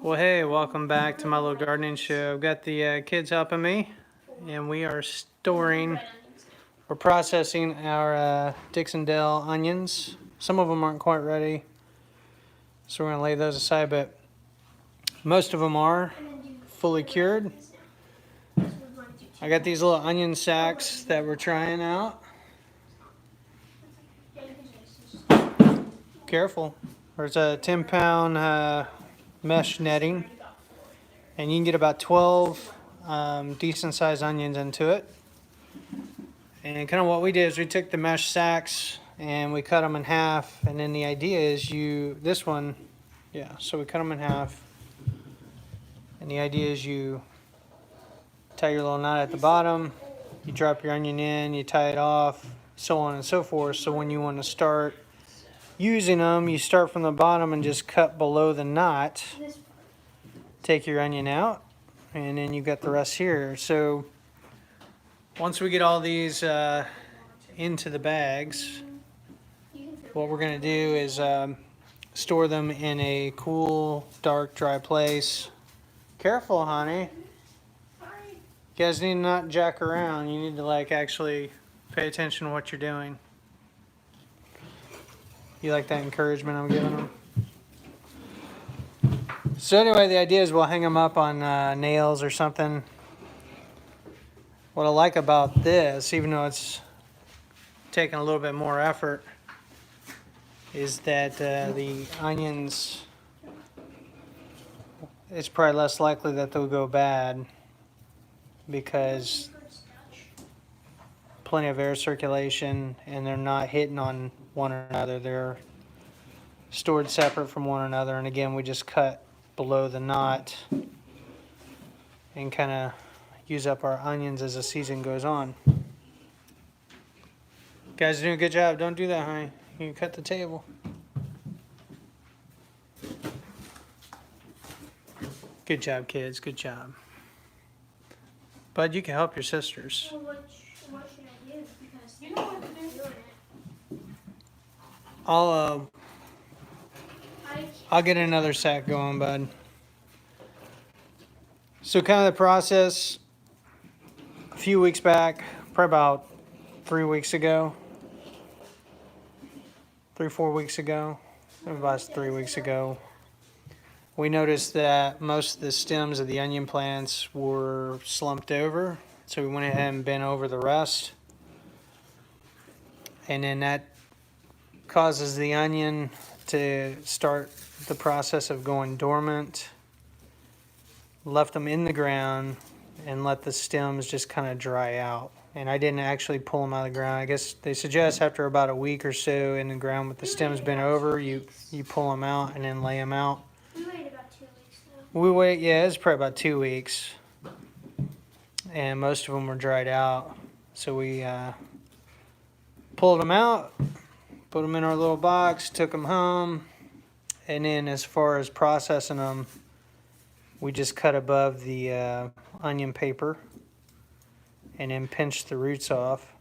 Well, hey, welcome back to my little gardening show. I've got the kids helping me, and we are we're processing our Dixondale onions. Some of them aren't quite ready, so we're going to lay those aside, but most of them are fully cured. I got these little onion sacks that we're trying out. Careful. There's a 10-pound mesh netting, and you can get about 12 decent-sized onions into it. And kind of what we did is we took the mesh sacks and we cut them in half. And then the idea is so we cut them in half. And the idea is you tie your little knot at the bottom, you drop your onion in, you tie it off, so on and so forth. So when you want to start using them, you start from the bottom and just cut below the knot, take your onion out, and then you've got the rest here. So once we get all these into the bags, what we're going to do is store them in a cool, dark, dry place. Careful, honey. You guys need to not jack around. You need to actually pay attention to what you're doing. You like that encouragement I'm giving them? So anyway, the idea is we'll hang them up on nails or something. What I like about this, even though it's taking a little bit more effort, is that the onions, it's probably less likely that they'll go bad because plenty of air circulation and they're not hitting on one another. They're stored separate from one another. And again, we just cut below the knot and kind of use up our onions as the season goes on. Guys are doing a good job. Don't do that, honey. You can cut the table. Good job, kids. Good job. Bud, you can help your sisters. Well, what should I do? Because you know what to do. I'll get another sack going, bud. So kind of the process, a few weeks back, probably about 3 weeks ago, 4 weeks ago, about 3 weeks ago, we noticed that most of the stems of the onion plants were slumped over. So we went ahead and bent over the rest. And then that causes the onion to start the process of going dormant. Left them in the ground and let the stems just kind of dry out. And I didn't actually pull them out of the ground. I guess they suggest after about a week or so in the ground with the stems bent over, you pull them out and then lay them out. We waited about 2 weeks though. It's probably about 2 weeks. And most of them were dried out. So we pulled them out, put them in our little box, took them home. And then as far as processing them, we just cut above the onion paper and then pinched the roots off.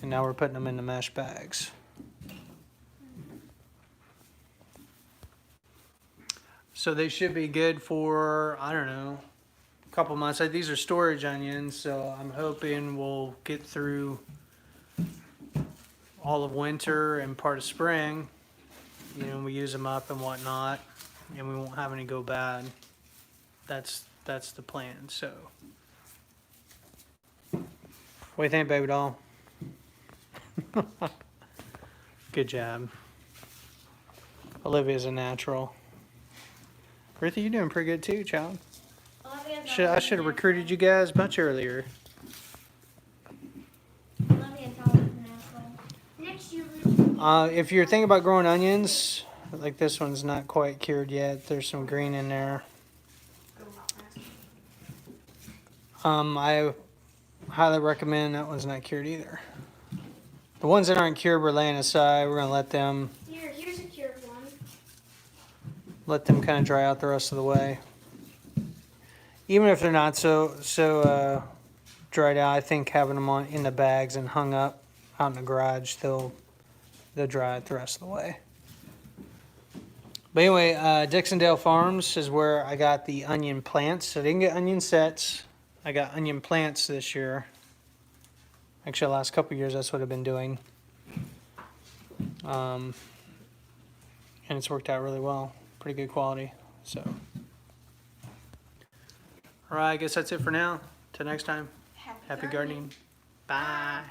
And now we're putting them in the mesh bags. So they should be good for, I don't know, a couple months. These are storage onions, so I'm hoping we'll get through all of winter and part of spring. You know, we use them up and whatnot, and we won't have any go bad. That's the plan. So, what do you think, baby doll? Good job. Olivia's a natural. Ruthie, you're doing pretty good too, child. I should have recruited you guys much earlier. Next year, If you're thinking about growing onions, like this one's not quite cured yet. There's some green in there. I highly recommend that one's not cured either. The ones that aren't cured, we're laying aside. We're gonna let them here's a cured one. kind of dry out the rest of the way. Even if they're not so dried out, I think having them in the bags and hung up out in the garage, they'll dry out the rest of the way. But anyway, Dixondale Farms is where I got the onion plants. I didn't get onion sets. I got onion plants this year. Actually, the last couple years, that's what I've been doing. And it's worked out really well. Pretty good quality. So, all right, I guess that's it for now. Till next time. Happy gardening. Bye.